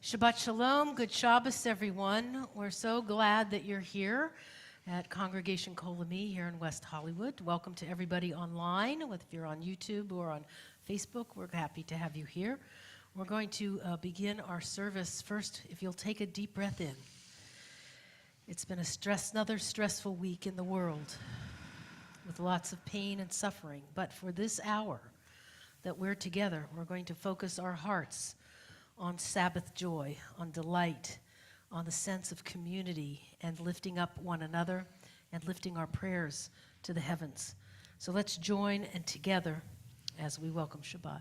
Shabbat Shalom, good Shabbos, everyone. We're so glad that you're here at Congregation Kol Ami here in West Hollywood. Welcome to everybody online, whether you're on YouTube or on Facebook. We're happy to have you here. We're going to begin our service first. If you'll take a deep breath in. It's been another stressful week in the world with lots of pain and suffering. But for this hour that we're together, we're going to focus our hearts on Sabbath joy, on delight, on the sense of community, and lifting up one another and lifting our prayers to the heavens. So let's join and together as we welcome Shabbat.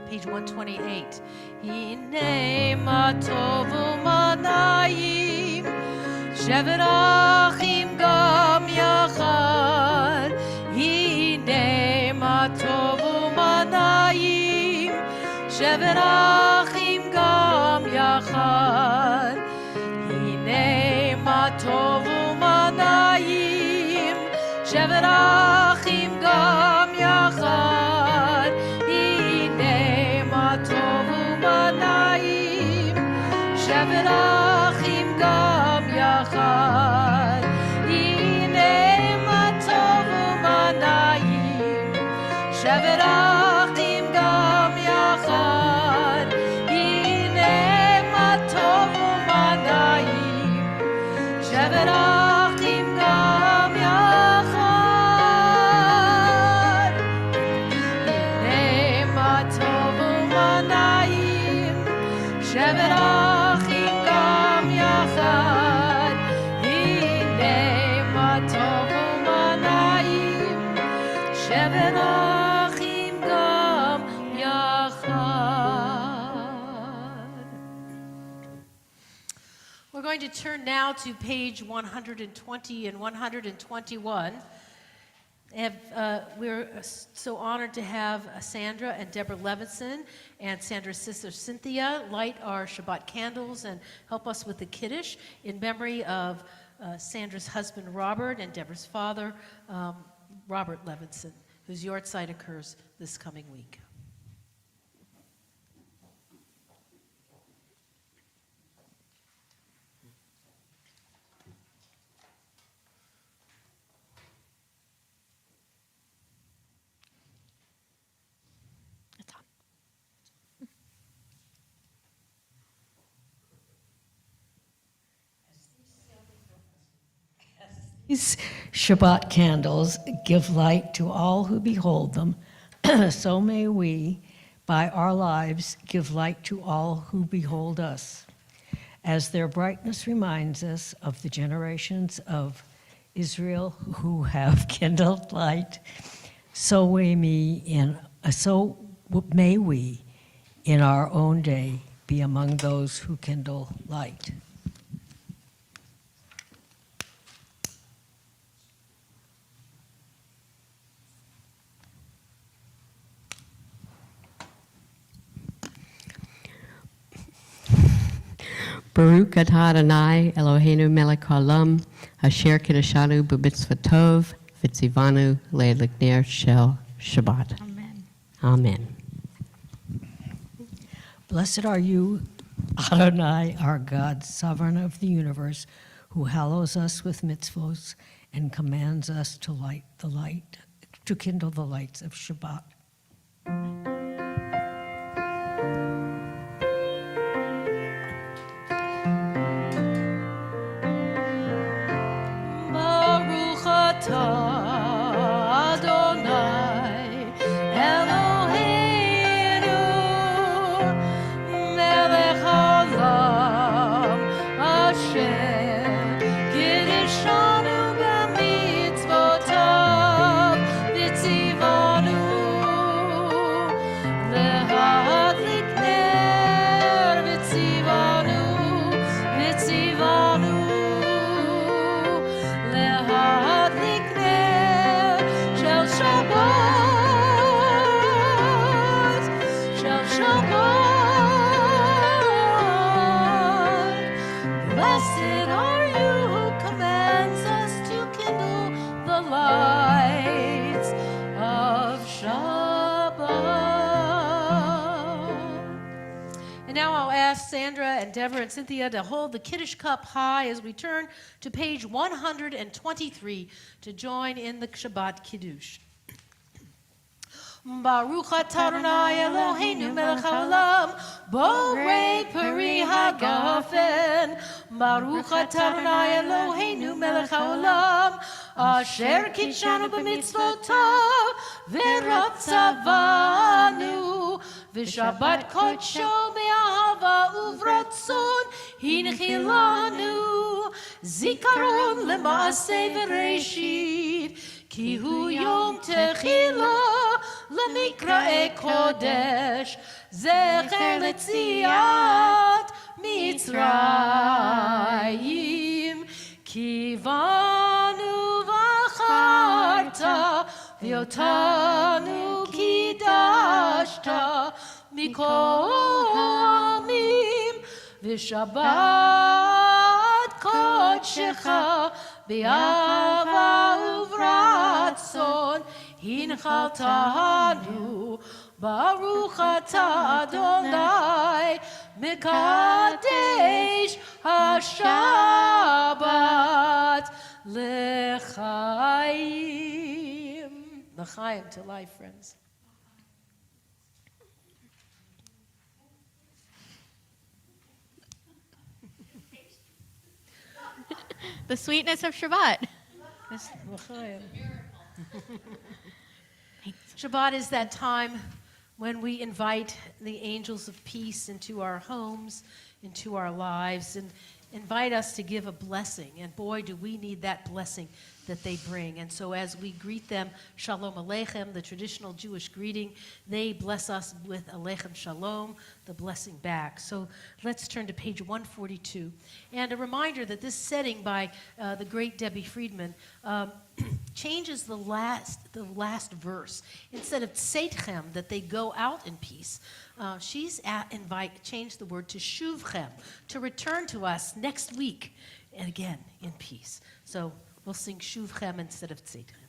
Page 128. Hine ma tovu manayim shevet achim gam yachad. Hine ma tovu manayim shevet achim gam yachad. Hine ma tovu manayim shevet achim gam yachad. Hine ma tovu manayim shevet achim gam yachad. Hine ma tovu manayim shevet achim gam yachad. Hine ma tovu manayim shevet achim gam yachad. Hine ma tovu manayim shevet achim gam yachad. Hine ma tovu manayim shevet achim gam yachad. We're going to turn now to page 120 and 121. We're so honored to have Sandra and Deborah Levinson and Sandra's sister Cynthia light our Shabbat candles and help us with the Kiddush in memory of Sandra's husband Robert and Deborah's father Robert Levinson, whose yahrzeit occurs this coming week. These Shabbat candles give light to all who behold them. So may we, by our lives, give light to all who behold us. As their brightness reminds us of the generations of Israel who have kindled light, so may we, in our own day, be among those who kindle light. Baruch atah Adonai Eloheinu melech haolam asher kiddushanu b'mitzvah tov v'tzivanu le'likner shel Shabbat. Amen. Amen. Blessed are you, Adonai, our God, sovereign of the universe, who hallows us with mitzvos and commands us to kindle the lights of Shabbat. Baruch atah Adonai Eloheinu melech haolam asher kiddushanu b'mitzvotav v'tzivanu And now I'll ask Sandra and Deborah and Cynthia to hold the Kiddush cup high as we turn to page 123 to join in the Shabbat Kiddush. Baruch atah Adonai Eloheinu melech haolam, borei peri hagafen. Baruch atah Adonai Eloheinu melech haolam, asher kitshanu b'mitzvotav v'ratzavanu, v'shabbat kodsho be'ahava uvratzon hinchilanu, zikaron lema'aseh v'reshit, ki hu yom techila למקראי קודש, זכר ליציאת מצרים. כי באנו בחרת, ואותנו קידשת מכל העמים, ושבת קודשך באהבה וברצון הנחלתנו. ברוך אתה אדוני מקדש השבת לחיים. לחיים, to life, friends. The sweetness of Shabbat. L'chaim. Shabbat is that time when we invite the angels of peace into our homes, into our lives, and invite us to give a blessing. And boy, do we need that blessing that they bring. And so as we greet them, Shalom Aleichem, the traditional Jewish greeting, they bless us with Aleichem Shalom, the blessing back. So let's turn to page 142. And a reminder that this setting by the great Debbie Friedman changes the last verse. Instead of tseitchem, that they go out in peace, she's changed the word to shuvchem, to return to us next week, and again in peace. So we'll sing shuvchem instead of tseitchem.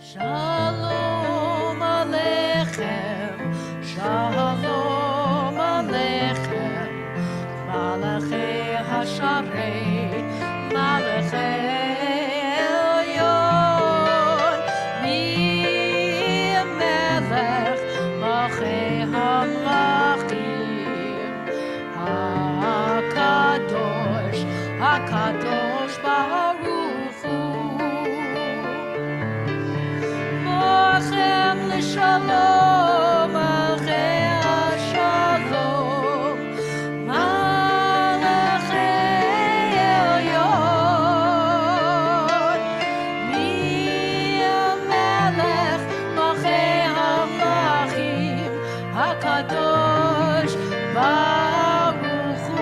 Shalom Aleichem, Shalom Aleichem, Malachei Hasharei, Malachei Elyon, Mi Melech, Malachei Hamlachim, HaKadosh, HaKadosh Baruch Hu. Mochem l'shalom, achei ha'shalom, malachei elyon, mi hamelech, malchei hamlachim, hakadosh baruch hu.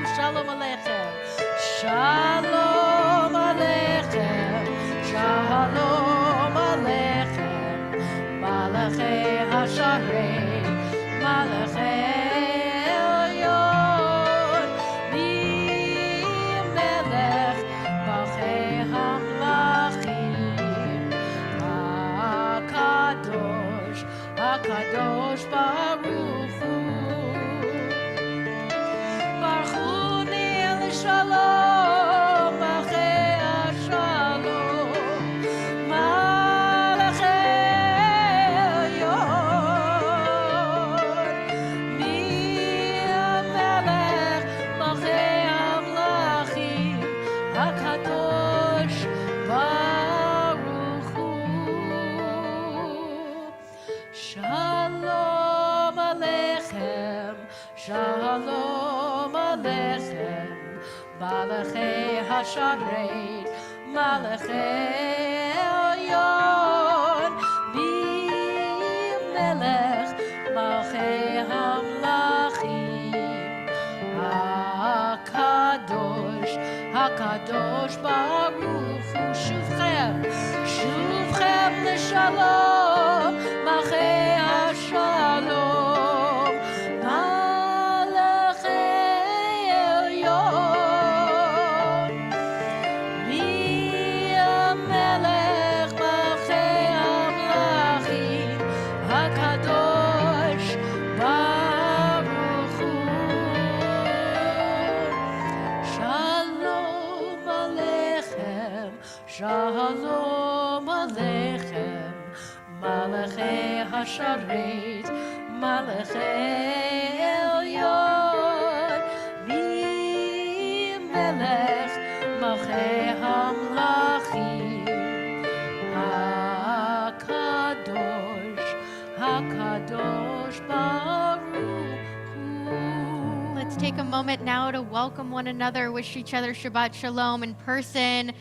Shalom aleichem, shalom aleichem, shalom aleichem, malachei hasharei, malachei elyon, mi melech, malchei hamlachim, hakadosh, hakadosh baruch hu. Baruchuni l'shalom, achei hashalom, malachei elyon, mi hamelech, malchei hamlachim, hakadosh baruch hu. Shalom aleichem, shalom aleichem, malachei hasharei, malachei elyon, mi melech, malchei hamlachim, hakadosh, hakadosh baruch hu. Shuvchem, shuvchem l'shalom, malchei hashalom, malachei elyon, mi Shalom Aleichem, Malachei Hasharet, Malachei Elyon, Melech, Malchei Hamlachim, Hakadosh Baruch Hu. Let's take a moment now to welcome one another, wish each other Shabbat Shalom in person,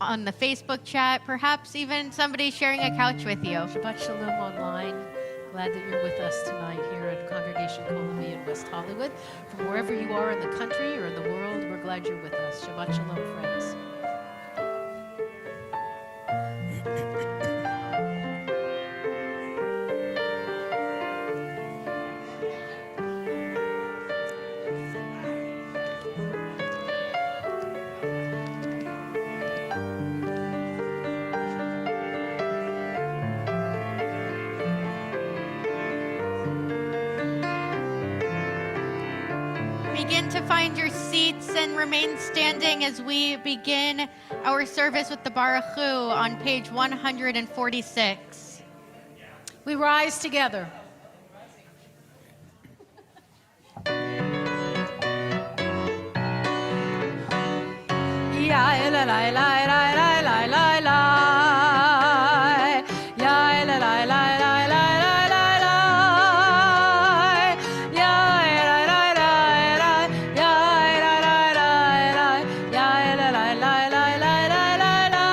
on the Facebook chat, perhaps even somebody sharing a couch with you. Shabbat Shalom online. Glad that you're with us tonight here at Congregation Kol Ami in West Hollywood. From wherever you are in the country or in the world, we're glad you're with us. Shabbat Shalom, friends. Begin to find your seats and remain standing as we begin our service with the Baruch Hu on page 146. We rise together. Ya la la la la la la la la. Ya la la la la la la la la. Ya la la la la. Ya la la la la. Ya la la la la la la la la.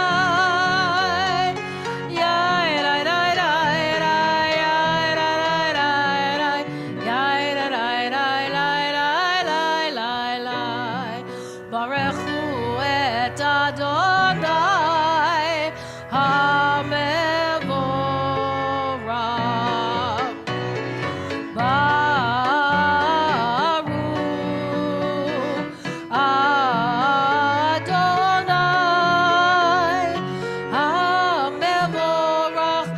Ya la la la la. Ya la la la la. Ya la la la la la la la. Baruch Hu et Adonai HaMevorach. Baruch Adonai HaMevorach,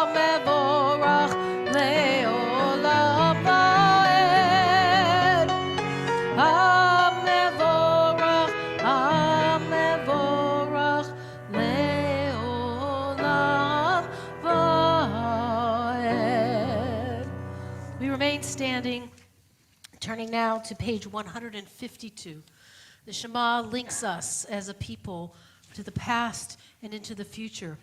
HaMevorach le'olam va'ed. HaMevorach, HaMevorach le'olam va'ed. We remain standing, turning now to page 152. The Shema links us as a people to the past and into the future.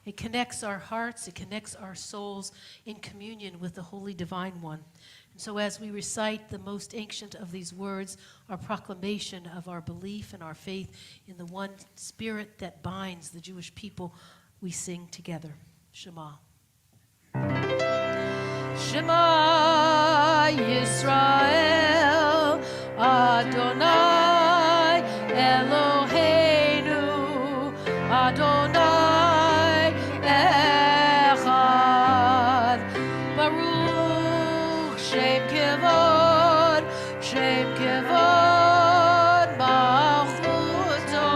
It connects our hearts, it connects our souls in communion with the Holy Divine One. And so as we recite the most ancient of these words, our proclamation of our belief and our faith in the one Spirit that binds the Jewish people, we sing together. Shema. Shema Yisrael, Adonai Eloheinu, Adonai Echad. Baruch Shem Kevod, Shem Kevod Malchuto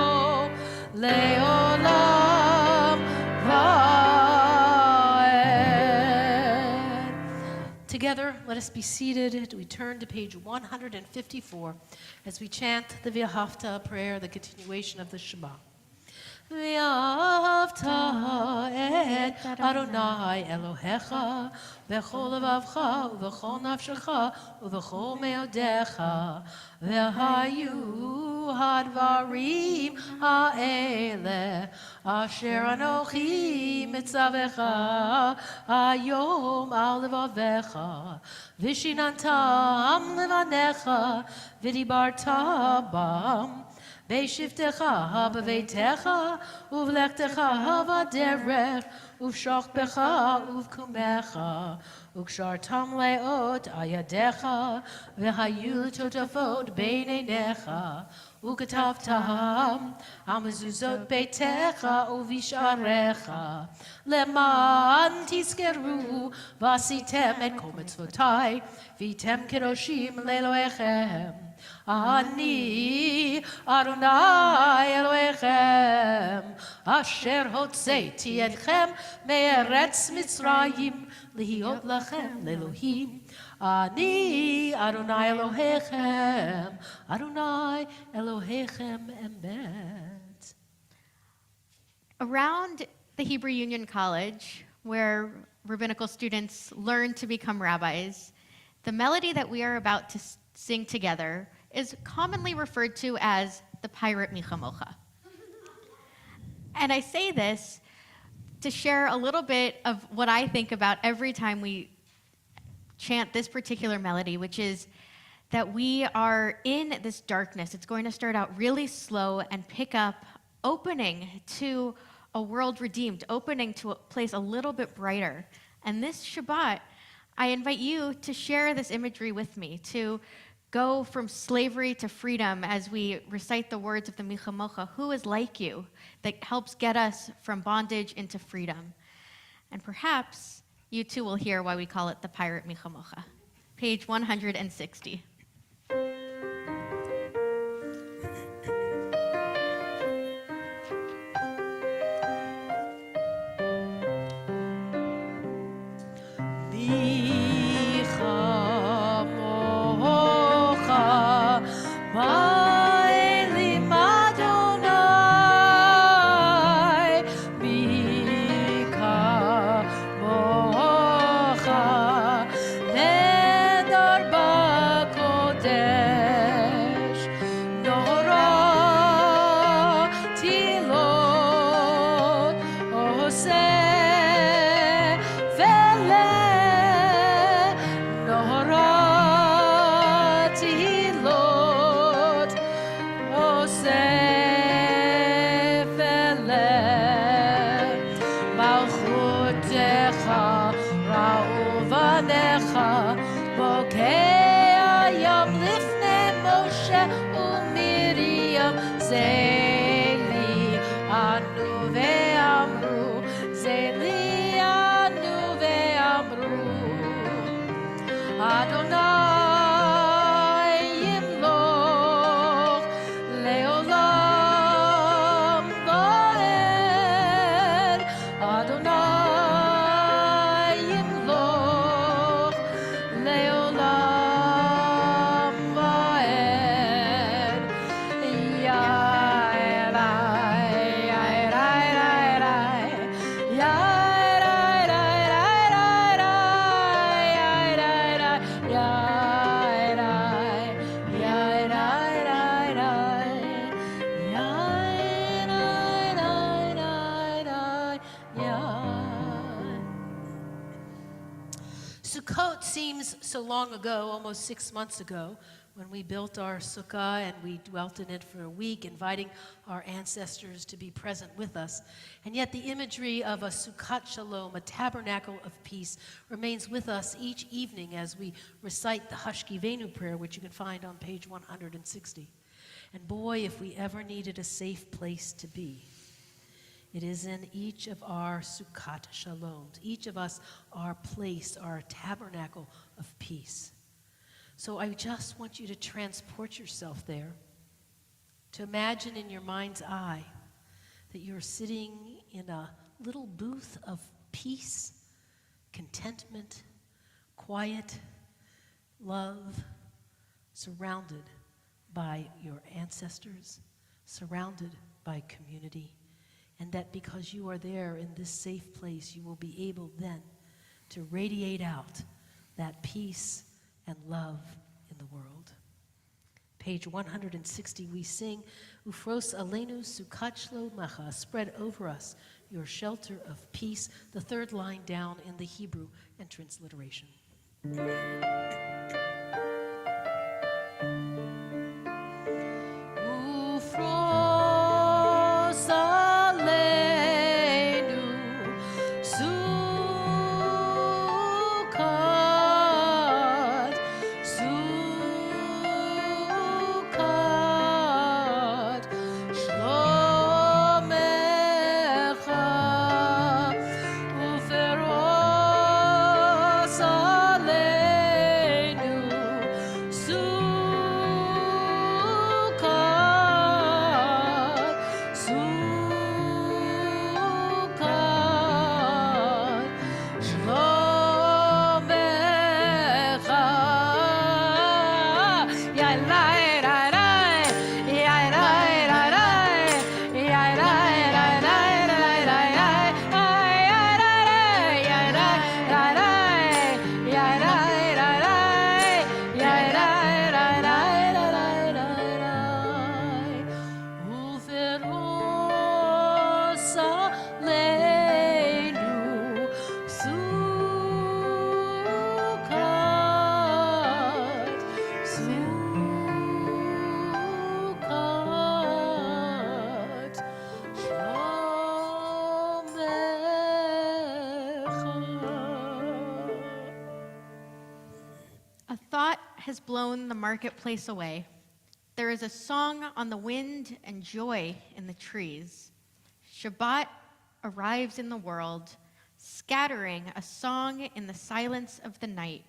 Leolam Va'ed. Together, let us be seated. We turn to page 154 as we chant the V'ahavta prayer, the continuation of the Shema. V'ahavta et Adonai Elohecha v'chol levavcha v'chol nafshecha v'chol meodecha v'hayu hadvarim ha'ele asher anochi mitzavecha hayom al levavecha v'shinantam levanecha v'dibarta bam Beishivtecha b'veitecha uvlechtecha v'derech uvshachbecha uvkumecha ukshartam leot ayadecha v'hayu totafot beinenecha ukatavtam amazuzot beitecha uvisharecha leman tiskeru vasitem et kol mitzvotai vitem kedoshim leloechem. Ani Adonai Elohechem Asher hotzeiti etchem me'eretz Mitzrayim lihiot lachem le'Elohim. Ani Adonai Elohechem Adonai Elohechem emet. Around the Hebrew Union College, where rabbinical students learn to become rabbis, the melody that we are about to sing together is commonly referred to as the Pirate Michamocha. And I say this to share a little bit of what I think about every time we chant this particular melody, which is that we are in this darkness. It's going to start out really slow and pick up, opening to a world redeemed, opening to a place a little bit brighter. And this Shabbat, I invite you to share this imagery with me, to go from slavery to freedom as we recite the words of the Michamocha, who is like you, that helps get us from bondage into freedom. And perhaps you too will hear why we call it the Pirate Michamocha. Page 160. Sukkot seems so long ago, almost 6 months ago, when we built our sukkah and we dwelt in it for a week, inviting our ancestors to be present with us. And yet the imagery of a Sukkot Shalom, a tabernacle of peace, remains with us each evening as we recite the Hashkivenu prayer, which you can find on page 160. And boy, if we ever needed a safe place to be, it is in each of our Sukkot Shaloms. Each of us, our place, our tabernacle of peace. So I just want you to transport yourself there, to imagine in your mind's eye that you're sitting in a little booth of peace, contentment, quiet, love, surrounded by your ancestors, surrounded by community. And that because you are there in this safe place, you will be able then to radiate out that peace and love in the world. Page 160, we sing, Ufros Aleinu Sukkot Shlomecha, spread over us your shelter of peace, the third line down in the Hebrew and transliteration. has blown the marketplace away. There is a song on the wind and joy in the trees. Shabbat arrives in the world, scattering a song in the silence of the night.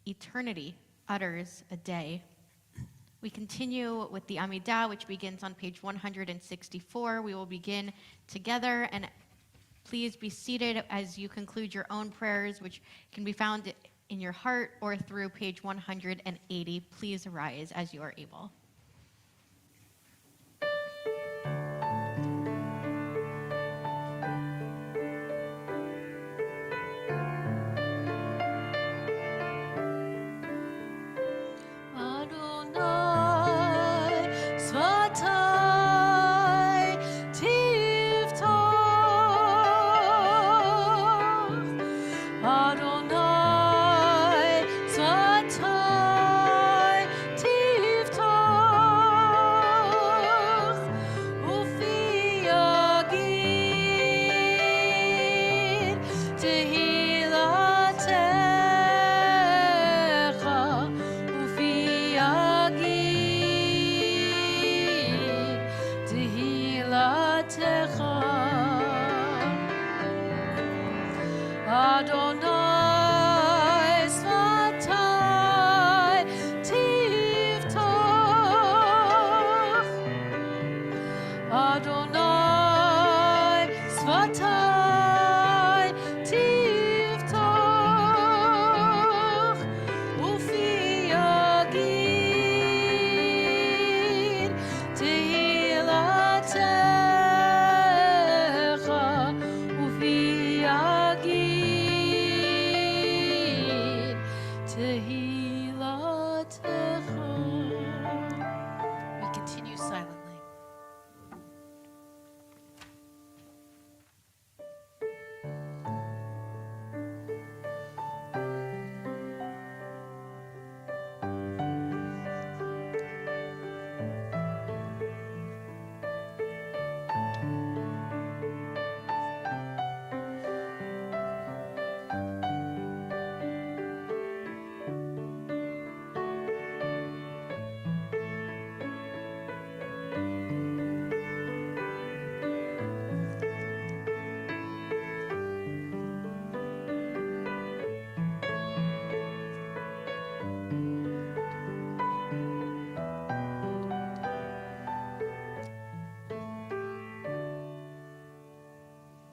Eternity utters a day. We continue with the Amidah, which begins on page 164. We will begin together, and please be seated as you conclude your own prayers, which can be found in your heart or through page 180. Please arise as you are able.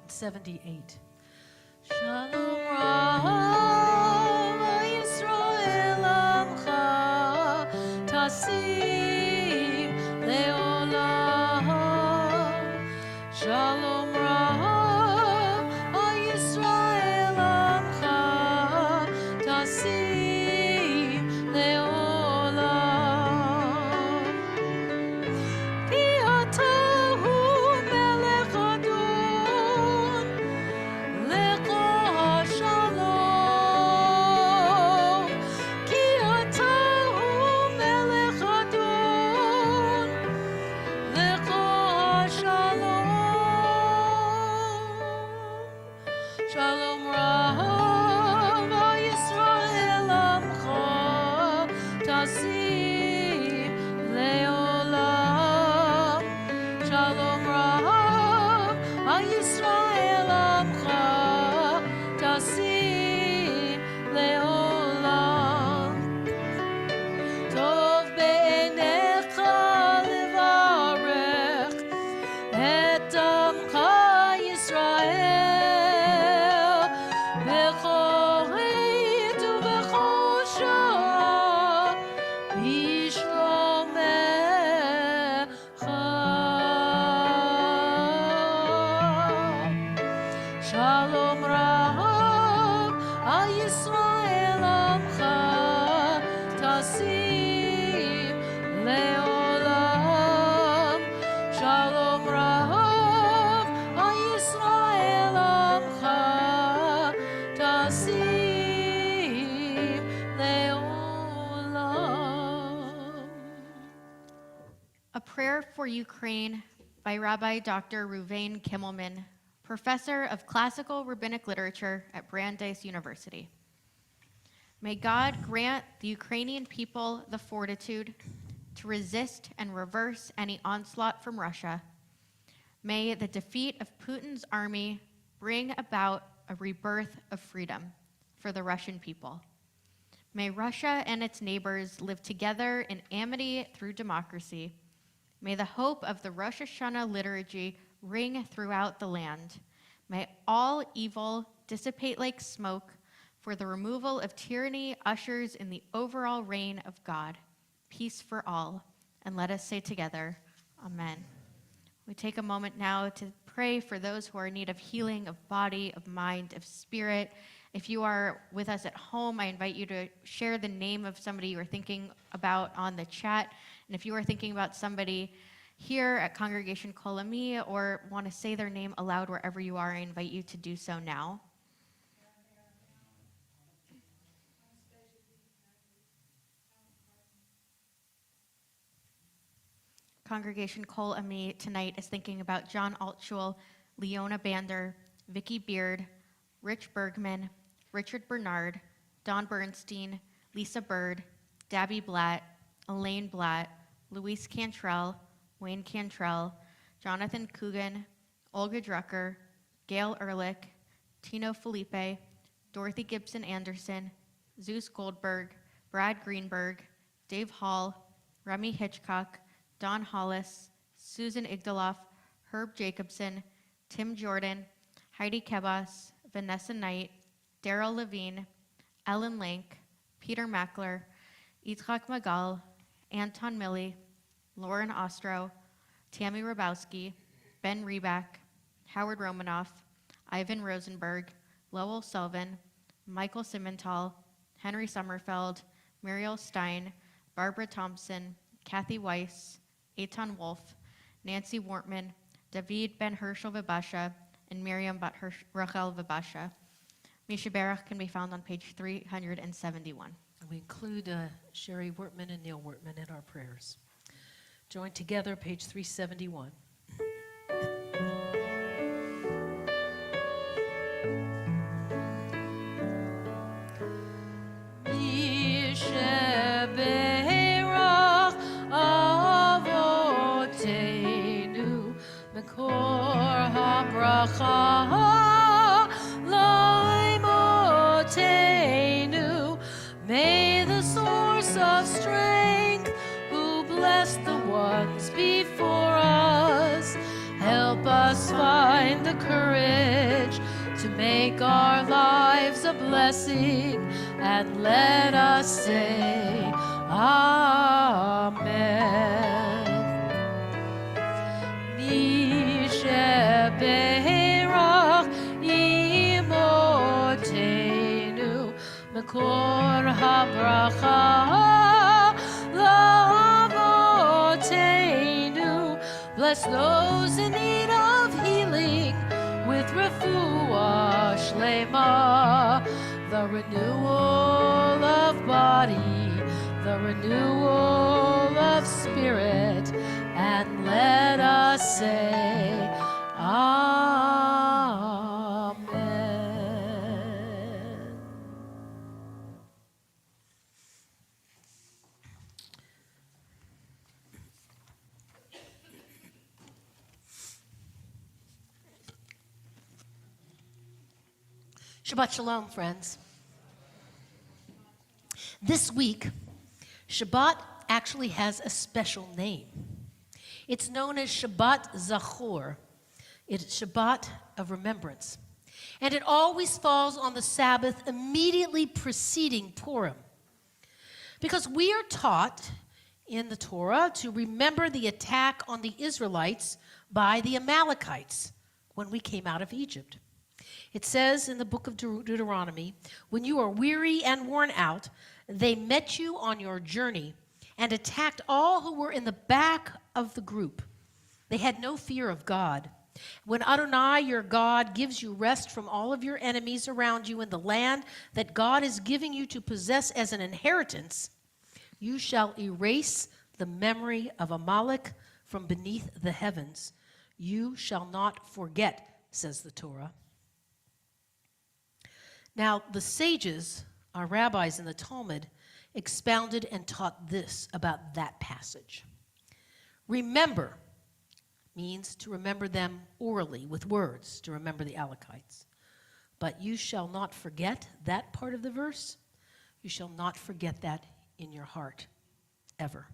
'78. Shalom Rav Yisrael Amcha Tasim Leolam. Shalom Rav Yisrael Amcha Tasim Leolam. Ki ata hu melech adon lecha shalom. Ki ata hu melech adon lecha shalom. Shalom Rav Yisrael Amcha Tasim Leolam. Shalom Rav Yisrael Amcha Tasim Leolam. Tov be'enecha levarech et amcha Yisrael bechol עת ובכל שעה בשלומך. Shalom Rav Yisrael Amcha Tasim Leolam. Shalom Rav Yisrael Amcha Tasim Leolam. A Prayer for Ukraine by Rabbi Dr. Ruvain Kimmelman, Professor of Classical Rabbinic Literature at Brandeis University. May God grant the Ukrainian people the fortitude to resist and reverse any onslaught from Russia. May the defeat of Putin's army bring about a rebirth of freedom for the Russian people. May Russia and its neighbors live together in amity through democracy. May the hope of the Rosh Hashanah liturgy ring throughout the land. May all evil dissipate like smoke, for the removal of tyranny ushers in the overall reign of God. Peace for all. And let us say together, Amen. We take a moment now to pray for those who are in need of healing of body, of mind, of spirit. If you are with us at home, I invite you to share the name of somebody you are thinking about on the chat. And if you are thinking about somebody here at Congregation Kol Ami or want to say their name aloud wherever you are, I invite you to do so now. Congregation Kol Ami tonight is thinking about John Altschul, Leona Bander, Vicky Beard, Rich Bergman, Richard Bernard, Don Bernstein, Lisa Bird, Dabby Blatt, Elaine Blatt, Luis Cantrell, Wayne Cantrell, Jonathan Coogan, Olga Drucker, Gail Ehrlich, Tino Felipe, Dorothy Gibson Anderson, Zeus Goldberg, Brad Greenberg, Dave Hall, Remy Hitchcock, Don Hollis, Susan Igdaloff, Herb Jacobson, Tim Jordan, Heidi Kebas, Vanessa Knight, Daryl Levine, Ellen Lank, Peter Mackler, Yitzhak Magal, Anton Milley, Lauren Ostro, Tammy Rabowski, Ben Reback, Howard Romanoff, Ivan Rosenberg, Lowell Sullivan, Michael Simmental, Henry Sommerfeld, Muriel Stein, Barbara Thompson, Kathy Weiss, Eitan Wolf, Nancy Wortman, David Ben Herschel Vibasha, and Miriam Bat Rachel Vibasha. Misha Barach can be found on page 371. We include Sherry Wortman and Neil Wortman in our prayers. Join together, page 371. May the source of strength, who blessed the ones before us, help us find the courage to make our lives a blessing, and let us say Amen. Misheberach imotenu Makor habracha lavotenu. Bless those in need of healing with refuah shlema, the renewal of body, the renewal of spirit, and let us say Amen. Shabbat Shalom, friends. This week, Shabbat actually has a special name. It's known as Shabbat Zachor. It's Shabbat of remembrance. And it always falls on the Sabbath immediately preceding Purim. Because we are taught in the Torah to remember the attack on the Israelites by the Amalekites when we came out of Egypt. It says in the book of Deuteronomy, when you are weary and worn out, they met you on your journey and attacked all who were in the back of the group. They had no fear of God. When Adonai, your God, gives you rest from all of your enemies around you in the land that God is giving you to possess as an inheritance, you shall erase the memory of Amalek from beneath the heavens. You shall not forget, says the Torah. Now, the sages our rabbis in the Talmud, expounded and taught this about that passage. Remember means to remember them orally with words, to remember the Amalekites. But you shall not forget that part of the verse. You shall not forget that in your heart, ever.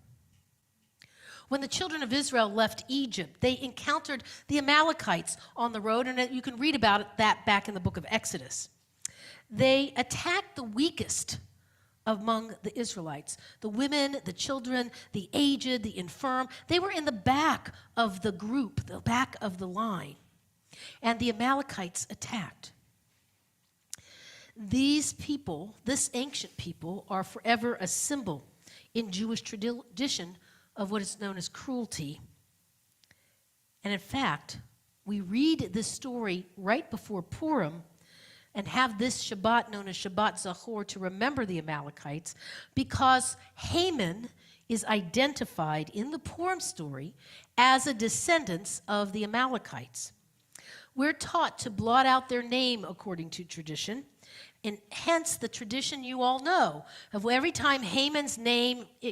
When the children of Israel left Egypt, they encountered the Amalekites on the road, and you can read about that back in the book of Exodus. They attacked the weakest among the Israelites, the women, the children, the aged, the infirm. They were in the back of the group, the back of the line, and the Amalekites attacked. These people, this ancient people, are forever a symbol in Jewish tradition of what is known as cruelty. And in fact, we read this story right before Purim and have this Shabbat known as Shabbat Zachor to remember the Amalekites because Haman is identified in the Purim story as a descendant of the Amalekites. We're taught to blot out their name according to tradition, and hence the tradition you all know of every time Haman's name is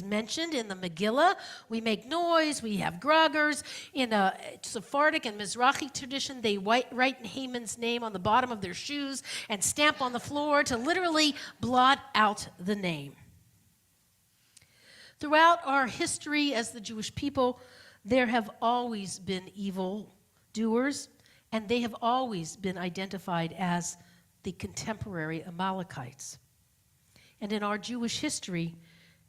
mentioned in the Megillah, we make noise, we have groggers. In a Sephardic and Mizrahi tradition, they write Haman's name on the bottom of their shoes and stamp on the floor to literally blot out the name. Throughout our history as the Jewish people, there have always been evil doers, and they have always been identified as the contemporary Amalekites. And in our Jewish history,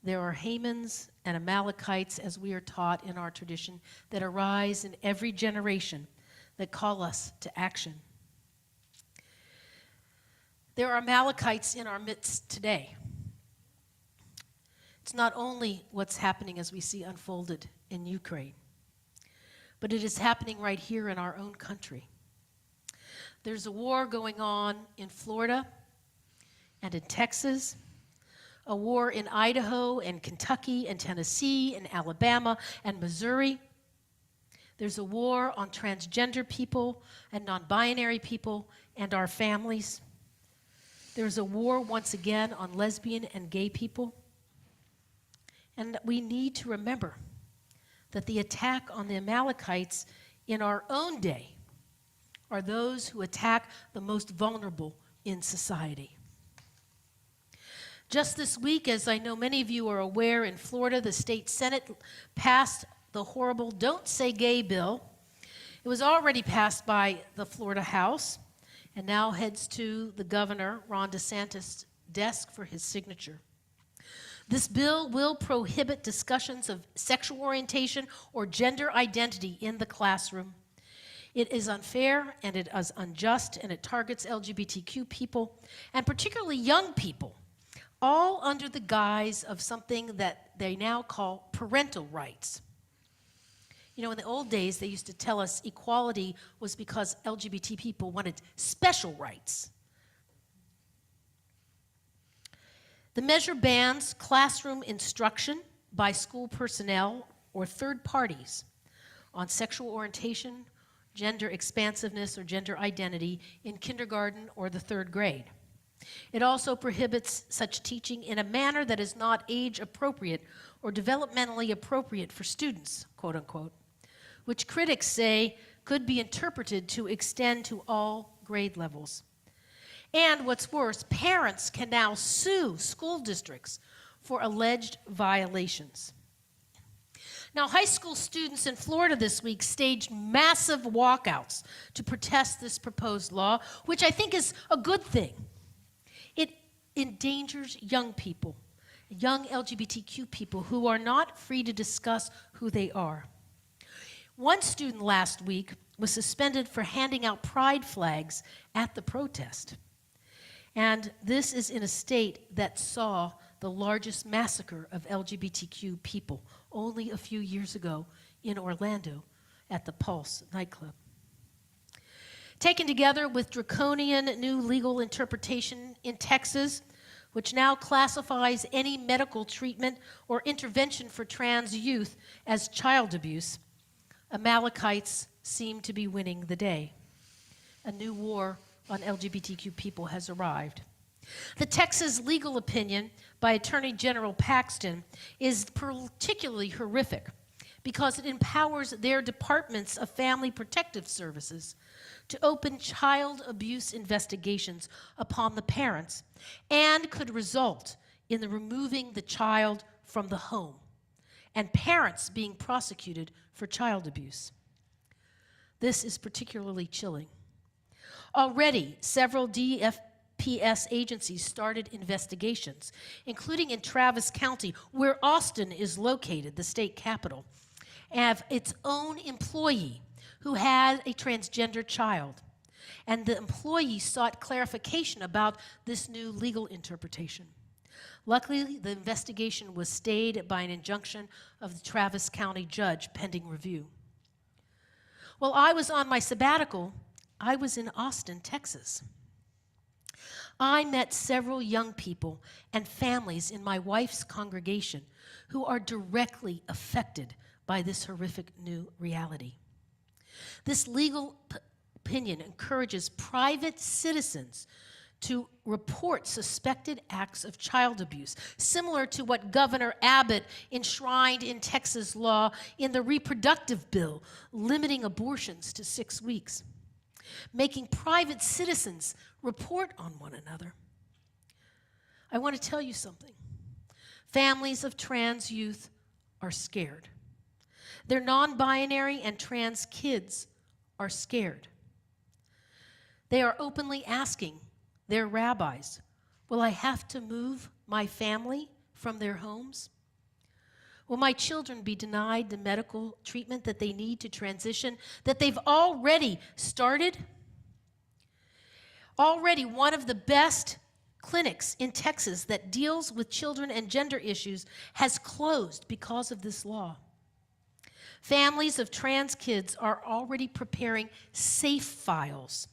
there are Hamans and Amalekites, as we are taught in our tradition, that arise in every generation that call us to action. There are Amalekites in our midst today. It's not only what's happening as we see unfolded in Ukraine, but it is happening right here in our own country. There's a war going on in Florida and in Texas, a war in Idaho and Kentucky and Tennessee and Alabama and Missouri. There's a war on transgender people and non-binary people and our families. There's a war once again on lesbian and gay people. And we need to remember that the attack on the Amalekites in our own day are those who attack the most vulnerable in society. Just this week, as I know many of you are aware, in Florida, the state Senate passed the horrible Don't Say Gay bill. It was already passed by the Florida House and now heads to the governor, Ron DeSantis' desk for his signature. This bill will prohibit discussions of sexual orientation or gender identity in the classroom. It is unfair and it is unjust, and it targets LGBTQ people, and particularly young people, all under the guise of something that they now call parental rights. You know, in the old days, they used to tell us equality was because LGBT people wanted special rights. The measure bans classroom instruction by school personnel or third parties on sexual orientation, gender expansiveness, or gender identity in kindergarten or the third grade. It also prohibits such teaching in a manner that is not age appropriate or developmentally appropriate for students, quote unquote, which critics say could be interpreted to extend to all grade levels. And what's worse, parents can now sue school districts for alleged violations. Now, high school students in Florida this week staged massive walkouts to protest this proposed law, which I think is a good thing. It endangers young people, young LGBTQ people who are not free to discuss who they are. One student last week was suspended for handing out pride flags at the protest. And this is in a state that saw the largest massacre of LGBTQ people only a few years ago in Orlando at the Pulse nightclub. Taken together with draconian new legal interpretation in Texas, which now classifies any medical treatment or intervention for trans youth as child abuse, Amalekites seem to be winning the day. A new war on LGBTQ people has arrived. The Texas legal opinion by Attorney General Paxton is particularly horrific because it empowers their departments of family protective services to open child abuse investigations upon the parents and could result in the removing the child from the home and parents being prosecuted for child abuse. This is particularly chilling. Already, several DFPS agencies started investigations, including in Travis County, where Austin is located, the state capital, and have its own employee who had a transgender child. And the employee sought clarification about this new legal interpretation. Luckily, the investigation was stayed by an injunction of the Travis County judge pending review. While I was on my sabbatical, I was in Austin, Texas. I met several young people and families in my wife's congregation who are directly affected by this horrific new reality. This legal opinion encourages private citizens to report suspected acts of child abuse, similar to what Governor Abbott enshrined in Texas law in the reproductive bill, limiting abortions to 6 weeks, making private citizens report on one another. I want to tell you something. Families of trans youth are scared. Their non-binary and trans kids are scared. They are openly asking their rabbis, will I have to move my family from their homes? Will my children be denied the medical treatment that they need to transition, that they've already started? Already one of the best clinics in Texas that deals with children and gender issues has closed because of this law. Families of trans kids are already preparing SAFE files,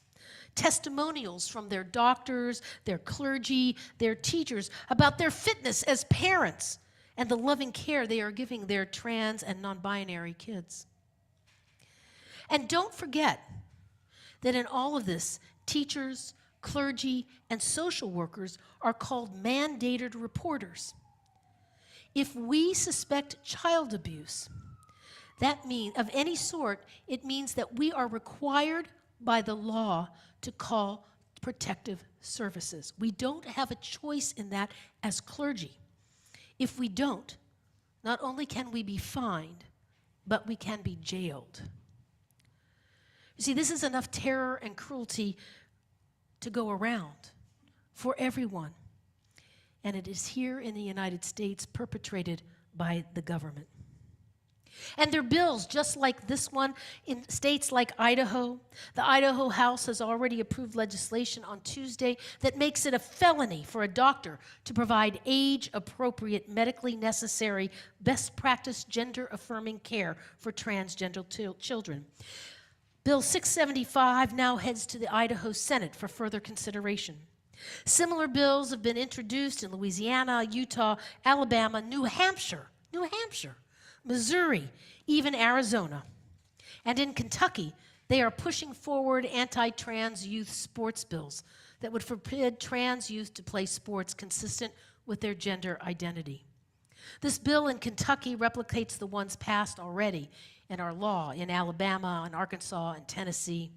testimonials from their doctors, their clergy, their teachers about their fitness as parents and the loving care they are giving their trans and non-binary kids. And don't forget that in all of this, teachers, clergy, and social workers are called mandated reporters. If we suspect child abuse, that means, of any sort, it means that we are required by the law to call protective services. We don't have a choice in that as clergy. If we don't, not only can we be fined, but we can be jailed. You see, this is enough terror and cruelty to go around for everyone. And it is here in the United States perpetrated by the government. And there are bills just like this one in states like Idaho. The Idaho House has already approved legislation on Tuesday that makes it a felony for a doctor to provide age-appropriate, medically necessary, best practice gender-affirming care for transgender children. Bill 675 now heads to the Idaho Senate for further consideration. Similar bills have been introduced in Louisiana, Utah, Alabama, New Hampshire, Missouri, even Arizona. And in Kentucky, they are pushing forward anti-trans youth sports bills that would forbid trans youth to play sports consistent with their gender identity. This bill in Kentucky replicates the ones passed already in our law in Alabama, and Arkansas, and Tennessee.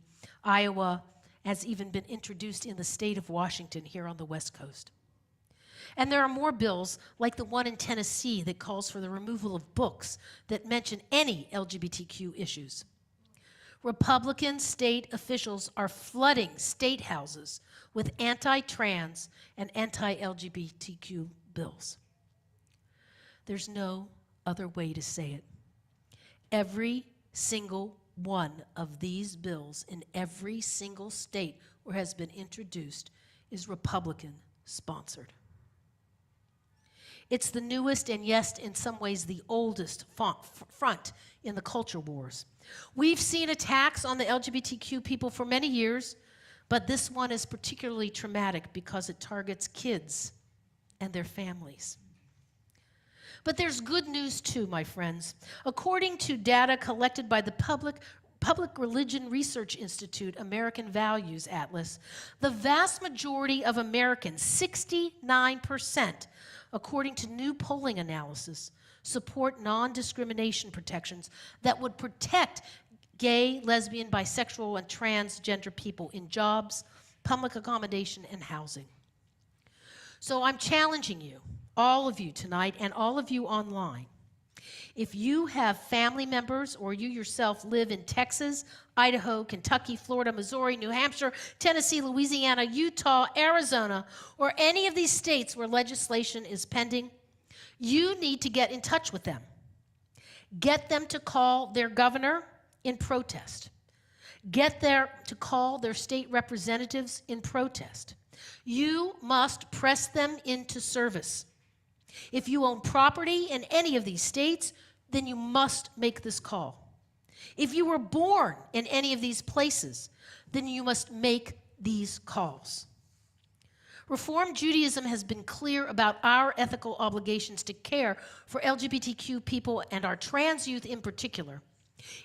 Iowa has even been introduced in the state of Washington here on the West Coast. And there are more bills, like the one in Tennessee that calls for the removal of books that mention any LGBTQ issues. Republican state officials are flooding state houses with anti-trans and anti-LGBTQ bills. There's no other way to say it. Every single one of these bills in every single state where it has been introduced is Republican-sponsored. It's the newest and, yes, in some ways, the oldest front in the culture wars. We've seen attacks on the LGBTQ people for many years, but this one is particularly traumatic because it targets kids and their families. But there's good news too, my friends. According to data collected by the Public Public Religion Research Institute American Values Atlas, the vast majority of Americans, 69%, according to new polling analysis, support non-discrimination protections that would protect gay, lesbian, bisexual, and transgender people in jobs, public accommodation, and housing. So I'm challenging you, all of you tonight, and all of you online. If you have family members or you yourself live in Texas, Idaho, Kentucky, Florida, Missouri, New Hampshire, Tennessee, Louisiana, Utah, Arizona, or any of these states where legislation is pending, you need to get in touch with them. Get them to call their governor in protest. Get them to call their state representatives in protest. You must press them into service. If you own property in any of these states, then you must make this call. If you were born in any of these places, then you must make these calls. Reform Judaism has been clear about our ethical obligations to care for LGBTQ people and our trans youth in particular.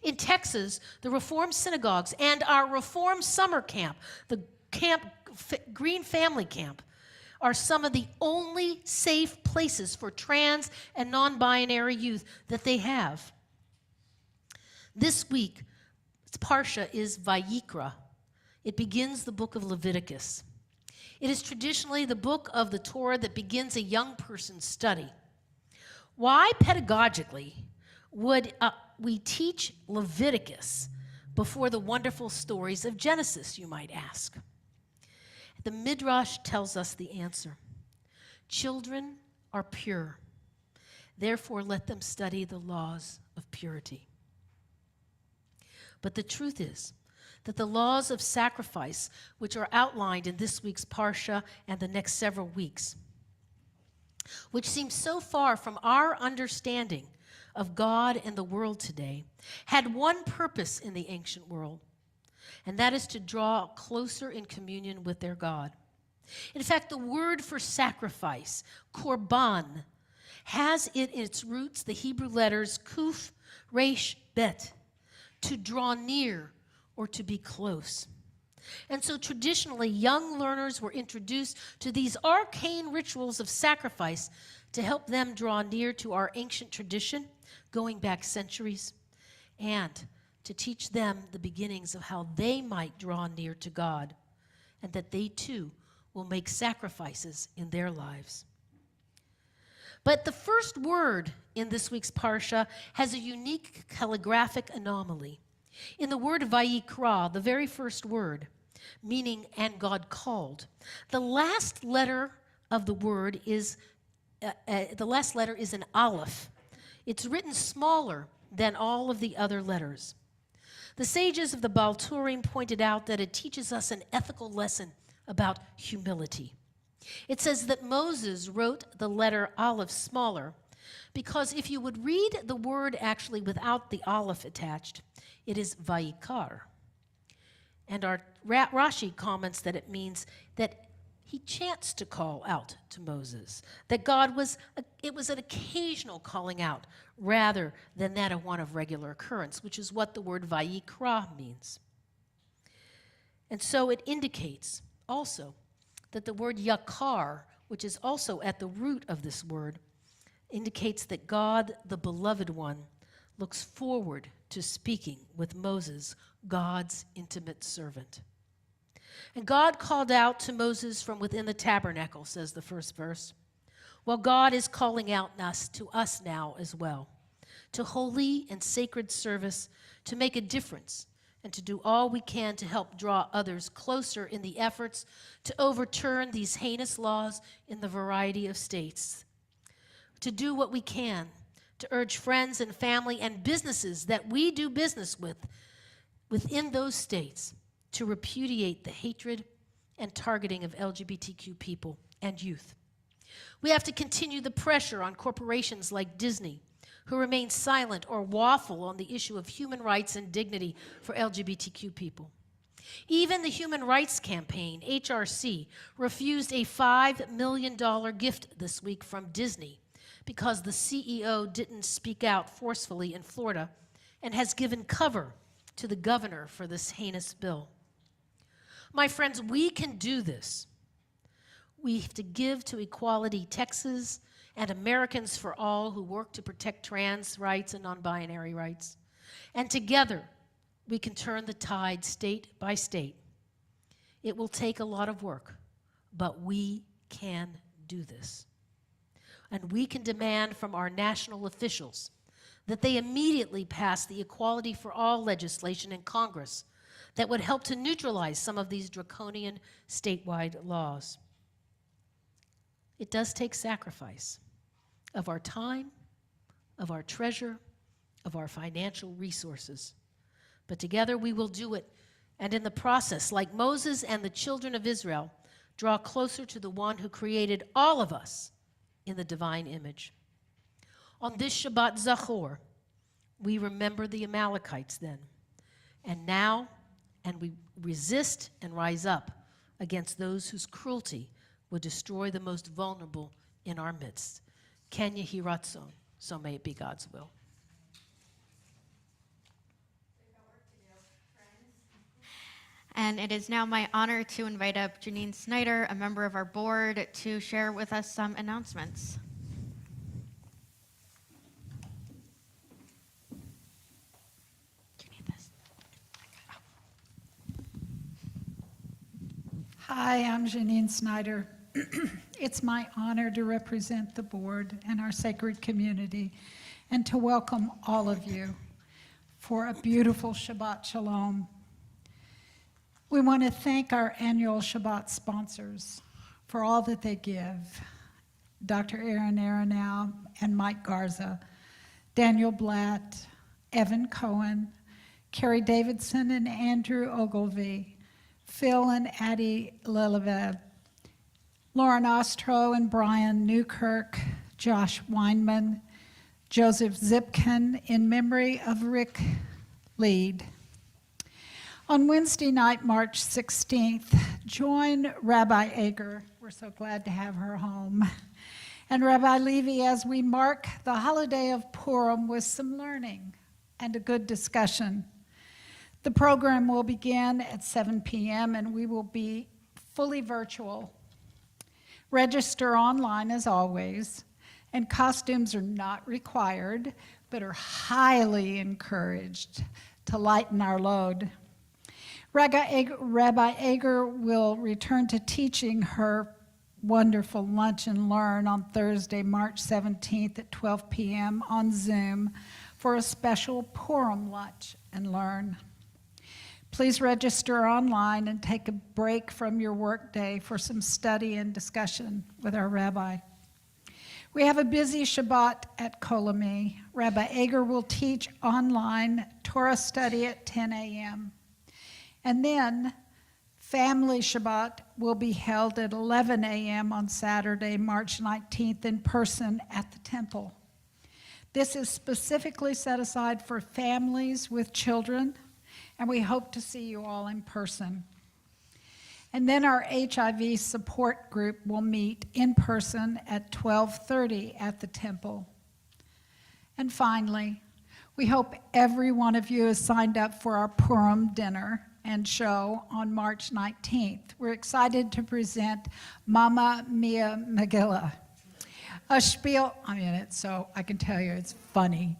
In Texas, the Reform synagogues and our Reform summer camp, the Green Family Camp, are some of the only safe places for trans and non-binary youth that they have. This week, Parsha is Vayikra. It begins the book of Leviticus. It is traditionally the book of the Torah that begins a young person's study. Why pedagogically would we teach Leviticus before the wonderful stories of Genesis, you might ask? The Midrash tells us the answer. Children are pure. Therefore, let them study the laws of purity. But the truth is that the laws of sacrifice, which are outlined in this week's Parsha and the next several weeks, which seem so far from our understanding of God and the world today, had one purpose in the ancient world, and that is to draw closer in communion with their God. In fact, the word for sacrifice, korban, has in its roots the Hebrew letters kuf, resh, bet, to draw near or to be close. And so traditionally, young learners were introduced to these arcane rituals of sacrifice to help them draw near to our ancient tradition, going back centuries, and to teach them the beginnings of how they might draw near to God, and that they too will make sacrifices in their lives. But the first word in this week's Parsha has a unique calligraphic anomaly. In the word Vayikra, the very first word, meaning "and God called," the last letter of the word is an aleph. It's written smaller than all of the other letters. The sages of the Baal Turim pointed out that it teaches us an ethical lesson about humility. It says that Moses wrote the letter aleph smaller because if you would read the word actually without the aleph attached, it is Vayikar. And our Rashi comments that it means that he chanced to call out to Moses, that it was an occasional calling out rather than that of one of regular occurrence, which is what the word Vayikra means. And so it indicates also that the word yakar, which is also at the root of this word, indicates that God, the beloved one, looks forward to speaking with Moses, God's intimate servant. And God called out to Moses from within the tabernacle, says the first verse. Well, God is calling out to us now as well, to holy and sacred service, to make a difference, and to do all we can to help draw others closer in the efforts to overturn these heinous laws in the variety of states. To do what we can to urge friends and family and businesses that we do business with within those states to repudiate the hatred and targeting of LGBTQ people and youth. We have to continue the pressure on corporations like Disney, who remain silent or waffle on the issue of human rights and dignity for LGBTQ people. Even the Human Rights Campaign, HRC, refused a $5 million gift this week from Disney because the CEO didn't speak out forcefully in Florida and has given cover to the governor for this heinous bill. My friends, we can do this. We have to give to Equality Texas and Americans for All who work to protect trans rights and non-binary rights. And together, we can turn the tide state by state. It will take a lot of work, but we can do this. And we can demand from our national officials that they immediately pass the Equality for All legislation in Congress that would help to neutralize some of these draconian statewide laws. It does take sacrifice of our time, of our treasure, of our financial resources. But together we will do it, and in the process, like Moses and the children of Israel, draw closer to the one who created all of us in the divine image. On this Shabbat Zachor, we remember the Amalekites then, and now, and we resist and rise up against those whose cruelty would destroy the most vulnerable in our midst. Ken Yehi Ratzon, so may it be God's will. And it is now my honor to invite up Janine Snyder, a member of our board, to share with us some announcements. Do you need this? Hi, I'm Janine Snyder. It's my honor to represent the board and our sacred community and to welcome all of you for a beautiful Shabbat Shalom. We want to thank our annual Shabbat sponsors for all that they give. Dr. Aaron Aronow and Mike Garza, Daniel Blatt, Evan Cohen, Carrie Davidson and Andrew Ogilvie, Phil and Addie Lillevad, Lauren Ostro and Brian Newkirk, Josh Weinman, Joseph Zipkin, in memory of Rick Lead. On Wednesday night, March 16th, join Rabbi Ager, we're so glad to have her home, and Rabbi Levy as we mark the holiday of Purim with some learning and a good discussion. The program will begin at 7 p.m. and we will be fully virtual. Register online as always, and costumes are not required, but are highly encouraged to lighten our load. Rabbi Ager will return to teaching her wonderful Lunch and Learn on Thursday, March 17th at 12 p.m. on Zoom for a special Purim Lunch and Learn. Please register online and take a break from your workday for some study and discussion with our rabbi. We have a busy Shabbat at Kol Ami. Rabbi Ager will teach online Torah study at 10 a.m. And then Family Shabbat will be held at 11 a.m. on Saturday, March 19th in person at the temple. This is specifically set aside for families with children, and we hope to see you all in person. And then our HIV support group will meet in person at 12:30 at the temple. And finally, we hope every one of you is signed up for our Purim dinner and show on March 19th. We're excited to present Mama Mia Megillah, a spiel, I'm in it, so I can tell you it's funny.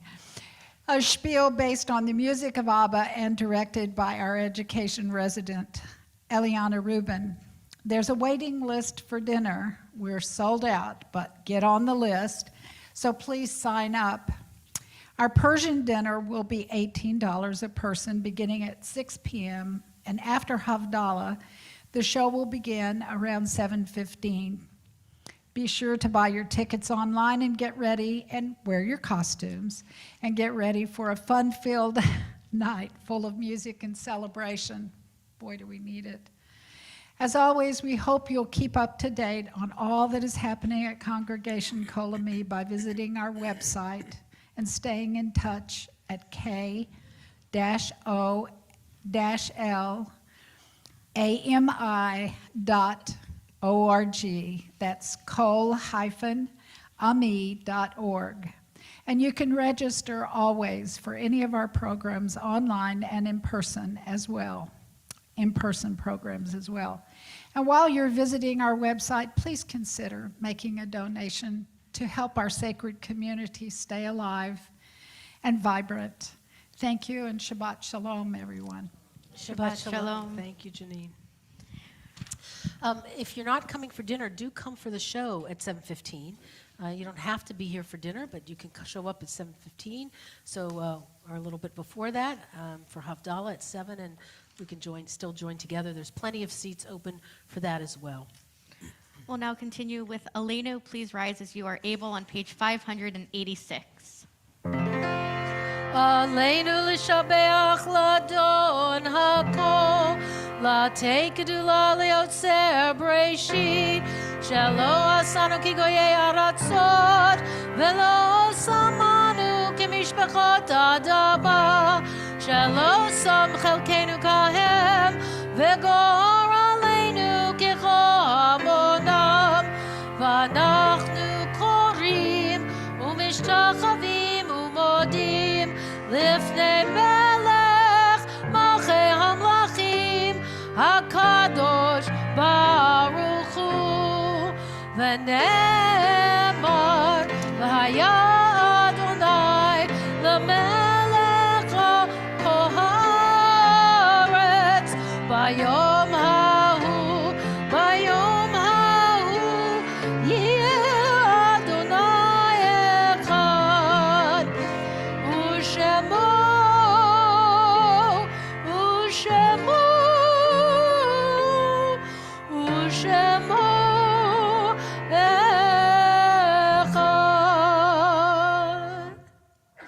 A spiel based on the music of Abba and directed by our education resident, Eliana Rubin. There's a waiting list for dinner. We're sold out, but get on the list, so please sign up. Our Persian dinner will be $18 a person beginning at 6 p.m., and after Havdalah, the show will begin around 7:15. Be sure to buy your tickets online and get ready and wear your costumes and get ready for a fun-filled night full of music and celebration. Boy, do we need it. As always, we hope you'll keep up to date on all that is happening at Congregation Kol Ami by visiting our website and staying in touch at k-o-l-ami.org. That's kol-ami.org. And you can register always for any of our programs online and in person as well, in-person programs as well. And while you're visiting our website, please consider making a donation to help our sacred community stay alive and vibrant. Thank you, and Shabbat Shalom, everyone. Shabbat Shalom. Thank you, Janine. If you're not coming for dinner, do come for the show at 7:15. You don't have to be here for dinner, but you can show up at 7:15. So, or a little bit before that for Havdalah at 7, and we can still join together. There's plenty of seats open for that as well. We'll now continue with Aleinu. Please rise as you are able on page 586. Aleinu l'shabeach ladon hakol, latei kedula leotzer breshit, shelo asanu ki goyei aratzot, velo samanu kimishpachot adama, shelo sam chelkenu kahem, vegor aleinu kechamonam, vanachnu korim umishtachavim umodim, לפני מלך מלכי המלכים הקדוש ברוך הוא ונאמר והיה אדוני למלך כל הארץ ביום ההוא יהיה אדוני אחד ושמו אחד.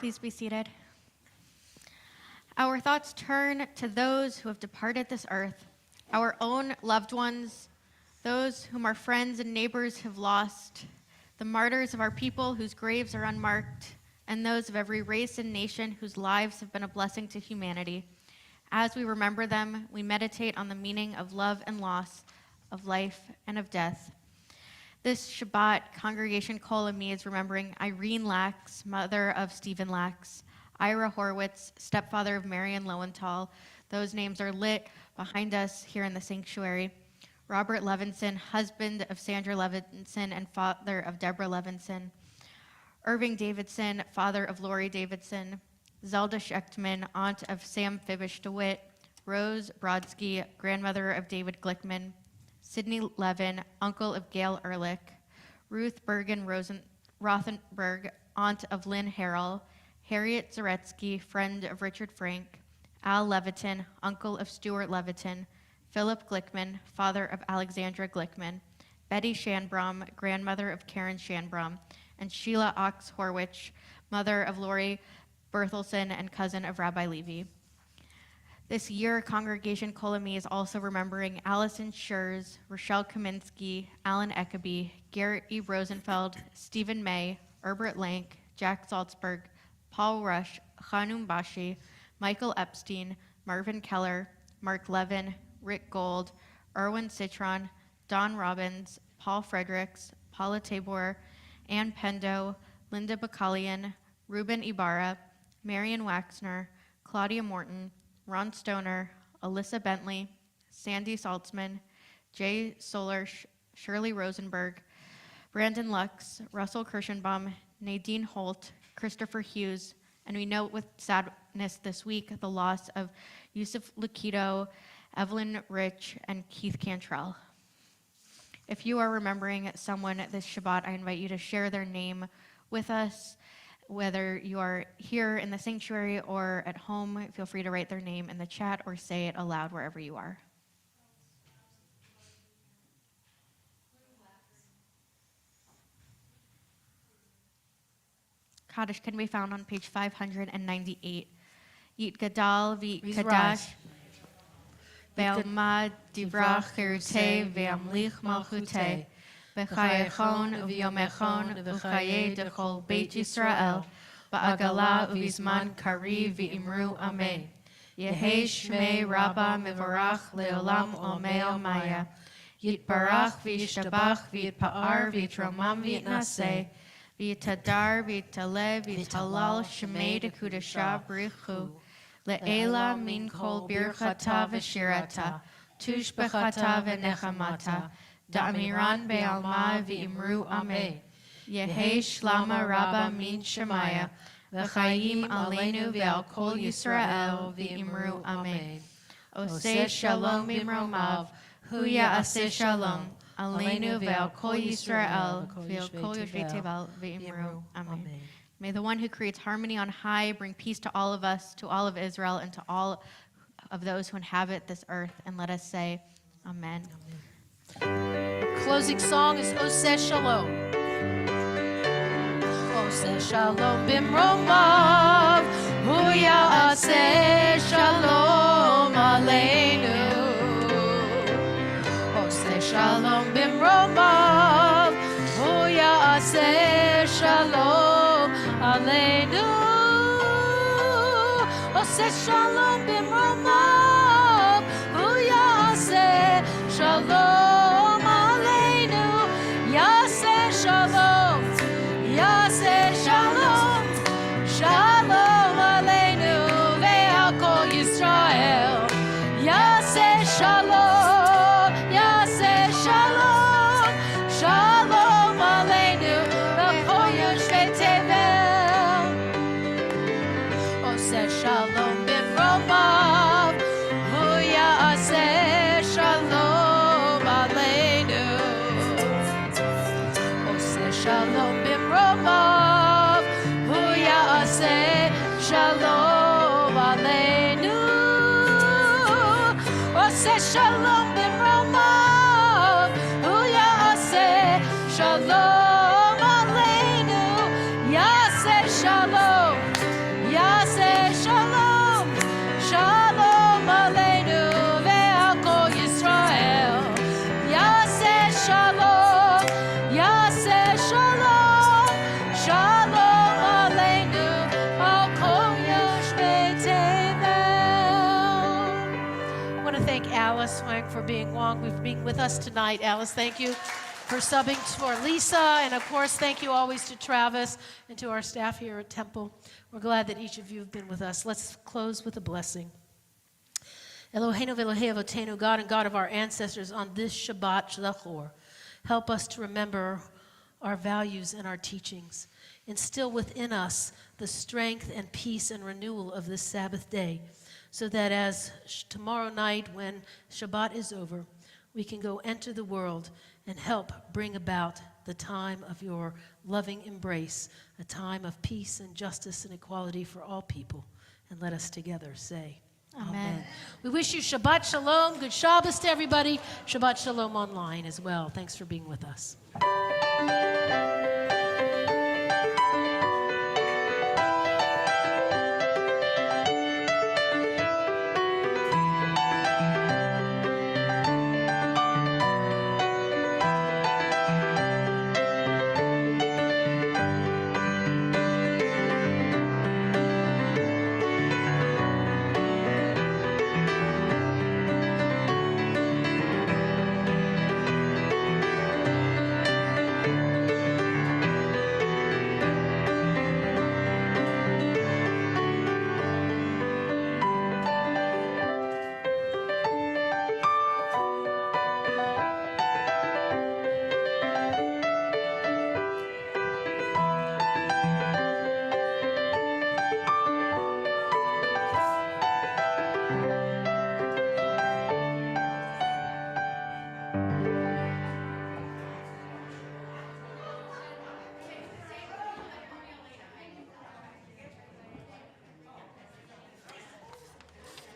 Please be seated. Our thoughts turn to those who have departed this earth, our own loved ones, those whom our friends and neighbors have lost, the martyrs of our people whose graves are unmarked, and those of every race and nation whose lives have been a blessing to humanity. As we remember them, we meditate on the meaning of love and loss, of life and of death. This Shabbat, Congregation Kol Ami is remembering Irene Lax, mother of Stephen Lax, Ira Horwitz, stepfather of Marion Lowenthal. Those names are lit behind us here in the sanctuary. Robert Levinson, husband of Sandra Levinson and father of Deborah Levinson. Irving Davidson, father of Lori Davidson. Zelda Schechtman, aunt of Sam Fibish DeWitt. Rose Brodsky, grandmother of David Glickman. Sidney Levin, uncle of Gail Ehrlich. Ruth Bergen Rothenberg, aunt of Lynn Harrell. Harriet Zaretsky, friend of Richard Frank. Al Leviton, uncle of Stuart Leviton. Philip Glickman, father of Alexandra Glickman. Betty Shanbrom, grandmother of Karen Shanbrom. And Sheila Ox Horwich, mother of Lori Berthelsen and cousin of Rabbi Levy. This year, Congregation Kol Ami is also remembering Allison Schurz, Rochelle Kaminsky, Alan Eckaby, Garrett E. Rosenfeld, Stephen May, Herbert Lank, Jack Salzberg, Paul Rush, Hanum Bashi, Michael Epstein, Marvin Keller, Mark Levin, Rick Gold, Erwin Citron, Don Robbins, Paul Fredericks, Paula Tabor, Ann Pendo, Linda Bacallian, Ruben Ibarra, Marion Waxner, Claudia Morton, Ron Stoner, Alyssa Bentley, Sandy Saltzman, Jay Solersh, Shirley Rosenberg, Brandon Lux, Russell Kirschenbaum, Nadine Holt, Christopher Hughes, and we note with sadness this week the loss of Yusuf Lukido, Evelyn Rich, and Keith Cantrell. If you are remembering someone this Shabbat, I invite you to share their name with us. Whether you are here in the sanctuary or at home, feel free to write their name in the chat or say it aloud wherever you are. Kaddish can be found on page 598. Yit Gadal v'Yit Please Kadash. rise. Ve'almad divrach chirutei ve'amlich malchutei. B'chayechon u'v'yomechon u'v'chayei dechol Beit Yisrael. Ba'agala u'vizman kari v'imru amen. Yehei shmei rabba mevorach leolam omei omaya. Yitbarach v'yishtabach v'yitpa'ar v'yitromam v'yitnaseh. V'yitadar, v'yitaleh, v'yitalal, shemei dekudasha, b'richu. Le'ela min kol birchata v'shirata, tushbechata v'nechamata, da'amiran be'alma v'imru ameh. Yehi shlama rabba min shemaya, v'chayim aleinu v'al kol Yisrael v'imru ameh. Oseh shalom bimromav, hu ya'aseh shalom, aleinu ve'al kol Yisrael, ve'al kol yoshvei tevel, ve'imru. Amen. May the one who creates harmony on high bring peace to all of us, to all of Israel, and to all of those who inhabit this earth. And let us say, Amen. Closing song is Oseh Shalom. Oseh Shalom bimromav, hu ya'aseh shalom aleinu. Oseh Shalom bimromav, hu ya'aseh shalom aleinu. Oseh Shalom bimromav, hu ya'aseh shalom aleinu. Ya'aseh shalom, ya'aseh shalom, shalom aleinu ve'al kol Yisrael. Ya'aseh shalom, ya'aseh shalom, shalom aleinu ve'al kol yoshvei tevel. Oseh shalom bimromav, hu ya'aseh shalom aleinu. Oseh shalom bimromav, hu ya'aseh shalom aleinu. Oseh shalom bimromav, hu ya'aseh shalom aleinu. Ya'aseh shalom, ya'aseh shalom, shalom aleinu ve'al kol Yisrael. Ya'aseh shalom, ya'aseh shalom, shalom aleinu al kol yoshvei tevel. I want to thank Alice Wang for being with us tonight. Alice, thank you for subbing for Lisa, and of course, thank you always to Travis and to our staff here at Temple. We're glad that each of you have been with us. Let's close with a blessing. Eloheinu v'Elokei Avotenu, God and God of our ancestors, on this Shabbat Zachor, help us to remember our values and our teachings. Instill within us the strength and peace and renewal of this Sabbath day, so that as tomorrow night when Shabbat is over, we can go enter the world and help bring about the time of your loving embrace, a time of peace and justice and equality for all people. And let us together say, Amen. We wish you Shabbat Shalom. Good Shabbos to everybody. Shabbat Shalom online as well. Thanks for being with us.